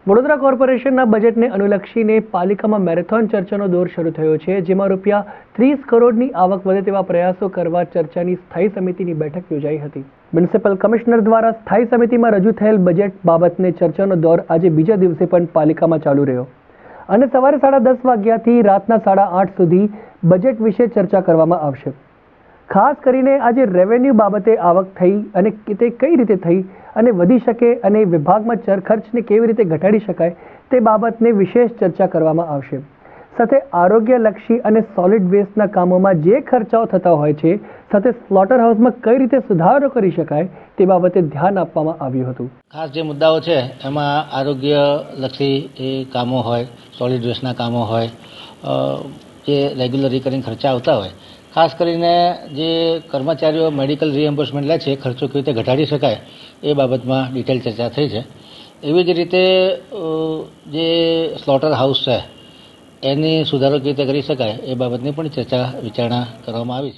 વડોદરા કોર્પોરેશનના બજેટને અનુલક્ષીને પાલિકામાં મેરેથોન ચર્ચાનો દોર શરૂ થયો છે, જેમાં ₹30 કરોડની આવક વધે તેવા પ્રયાસો કરવા ચર્ચાની સ્થાયી સમિતિની બેઠક યોજાઈ હતી. મ્યુનિસિપલ કમિશનર દ્વારા સ્થાયી સમિતિમાં રજૂ થયેલ બજેટ બાબતને ચર્ચાનો દોર આજે બીજા દિવસે પણ પાલિકામાં ચાલુ રહ્યો અને સવારે 10:30 વાગ્યાથી રાતના 8:30 સુધી બજેટ વિશે ચર્ચા કરવામાં આવશે. ખાસ કરીને આજે રેવન્યુ બાબતે આવક થઈ અને તે કઈ રીતે થઈ અને વધી શકે અને વિભાગમાં ચર ખર્ચને કેવી રીતે ઘટાડી શકાય તે બાબતને વિશેષ ચર્ચા કરવામાં આવશે. સાથે આરોગ્યલક્ષી અને સોલિડ વેસ્ટના કામોમાં જે ખર્ચાઓ થતા હોય છે સાથે સ્લોટર હાઉસમાં કઈ રીતે સુધારો કરી શકાય તે બાબતે ધ્યાન આપવામાં આવ્યું હતું. ખાસ જે મુદ્દાઓ છે એમાં આરોગ્યલક્ષી એ કામો હોય, સોલિડ વેસ્ટના કામો હોય, જે રેગ્યુલર રિકરિંગ ખર્ચા આવતા હોય, ખાસ કરીને જે કર્મચારીઓ મેડિકલ રિએમ્બર્સમેન્ટ લે છે એ ખર્ચો કેવી રીતે ઘટાડી શકાય એ બાબતમાં ડિટેલ ચર્ચા થઈ છે. એવી જ રીતે જે સ્લોટર હાઉસ છે એની સુધારો કેવી રીતે કરી શકાય એ બાબતની પણ ચર્ચા વિચારણા કરવામાં આવી છે.